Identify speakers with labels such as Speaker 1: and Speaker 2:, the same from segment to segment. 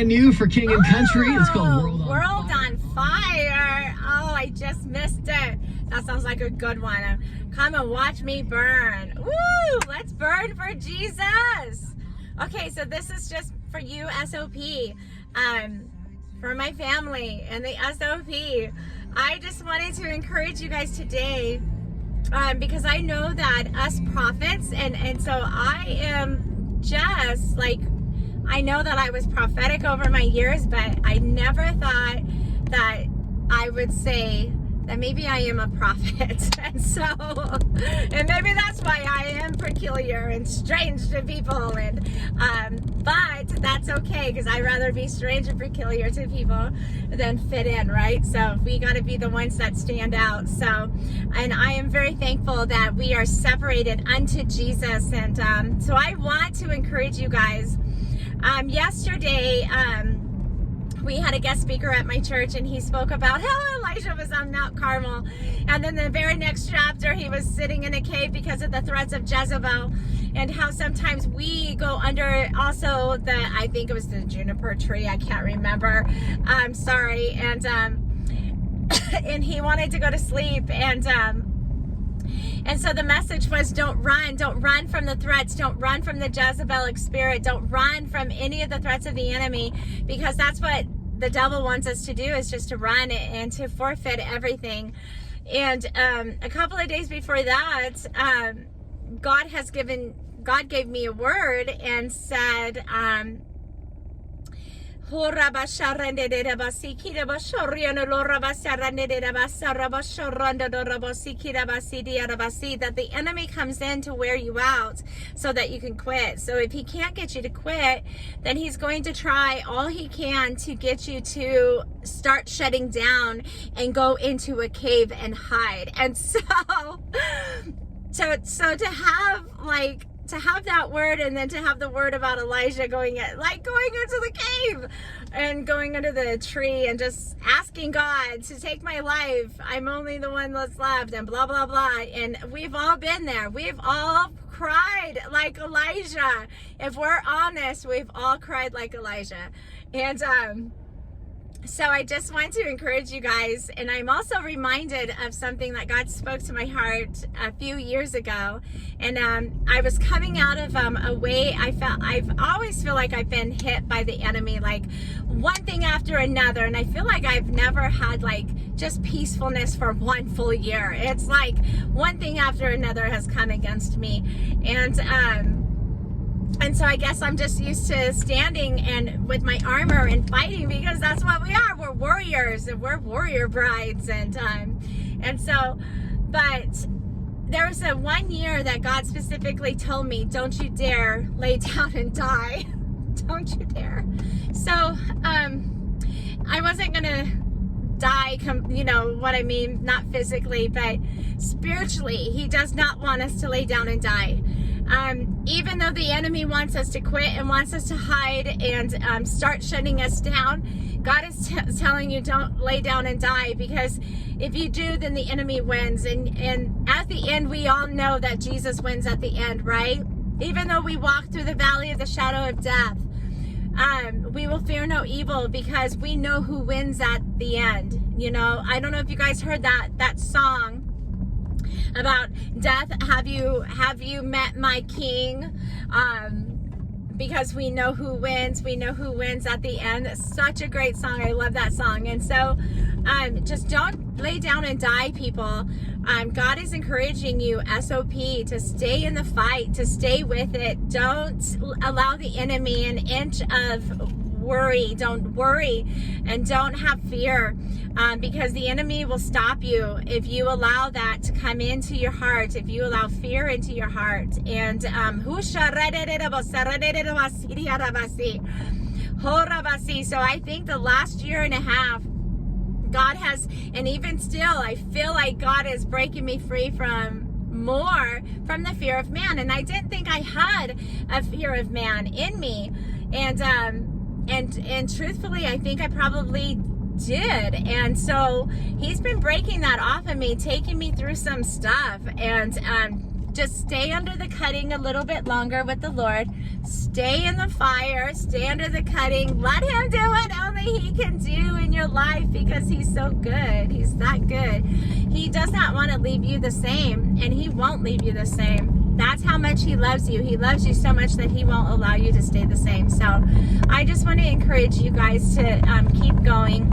Speaker 1: brand new for King and Country. It's called
Speaker 2: World on Fire. Oh, I just missed it. That sounds like a good one. Come and watch me burn. Woo! Let's burn for Jesus. Okay, so this is just for you, SOP. For my family and the SOP. I just wanted to encourage you guys today, because I know that us prophets, and so I am just like, I know that I was prophetic over my years, but I never thought that I would say that maybe I am a prophet. And so, and maybe that's why I am peculiar and strange to people. And, but that's okay, because I'd rather be strange and peculiar to people than fit in, right? So we got to be the ones that stand out. So, and I am very thankful that we are separated unto Jesus. And so I want to encourage you guys. Yesterday, we had a guest speaker at my church, and he spoke about how Elijah was on Mount Carmel, and then the very next chapter he was sitting in a cave because of the threats of Jezebel, and how sometimes we go under also the, I think it was the juniper tree, I can't remember, sorry, and and he wanted to go to sleep, and so the message was, don't run from the threats, don't run from the Jezebelic spirit, don't run from any of the threats of the enemy, because that's what the devil wants us to do, is just to run and to forfeit everything. And a couple of days before that, God gave me a word and said, that the enemy comes in to wear you out so that you can quit. So if he can't get you to quit, then he's going to try all he can to get you to start shutting down and go into a cave and hide. And so to have that word, and then to have the word about Elijah going into the cave and going under the tree and just asking God to take my life. I'm only the one that's left, and blah, blah, blah. And we've all been there. We've all cried like Elijah. If we're honest, we've all cried like Elijah. And, so I just want to encourage you guys, and I'm also reminded of something that God spoke to my heart a few years ago, and I was coming out of a way I've always feel like I've been hit by the enemy, like one thing after another, and I feel like I've never had like just peacefulness for one full year. It's like one thing after another has come against me, and so I guess I'm just used to standing and with my armor and fighting, because that's what we are. We're warriors, and we're warrior brides. And so, but there was a 1 year that God specifically told me, don't you dare lay down and die. Don't you dare. So, I wasn't going to die, you know what I mean? Not physically, but spiritually. He does not want us to lay down and die. Even though the enemy wants us to quit and wants us to hide and start shutting us down, God is telling you, don't lay down and die, because if you do, then the enemy wins. And at the end, we all know that Jesus wins at the end, right? Even though we walk through the valley of the shadow of death, we will fear no evil, because we know who wins at the end. You know, I don't know if you guys heard that song about death, have you met my king? Because we know who wins at the end. It's such a great song. I love that song. And so just don't lay down and die, people. God is encouraging you, SOP, to stay in the fight, to stay with it. Don't allow the enemy an inch of worry. Don't worry, and don't have fear, because the enemy will stop you if you allow that to come into your heart, if you allow fear into your heart. And so I think the last year and a half, God has, and even still, I feel like God is breaking me free from the fear of man. And I didn't think I had a fear of man in me. And truthfully, I think I probably did. And so he's been breaking that off of me, taking me through some stuff. And Just stay under the cutting a little bit longer with the Lord. Stay in the fire. Stay under the cutting. Let him do what only he can do in your life, because he's so good. He's that good. He does not want to leave you the same, and he won't leave you the same. That's how much he loves you. He loves you so much that he won't allow you to stay the same. So I just want to encourage you guys to keep going.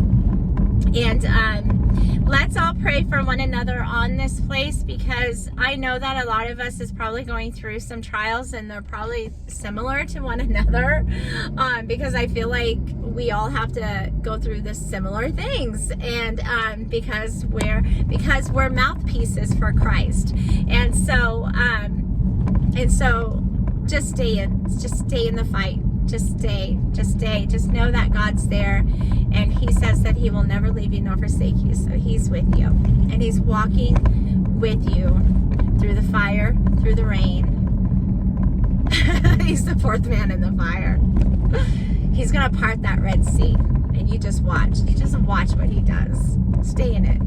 Speaker 2: And let's all pray for one another on this place, because I know that a lot of us is probably going through some trials, and they're probably similar to one another, because I feel like we all have to go through the similar things, and because we're mouthpieces for Christ. And so just stay in the fight. Just stay. Just know that God's there, and he says that he will never leave you nor forsake you. So he's with you, and he's walking with you through the fire, through the rain. He's the fourth man in the fire. He's gonna part that Red Sea, and you just watch what he does. Stay in it.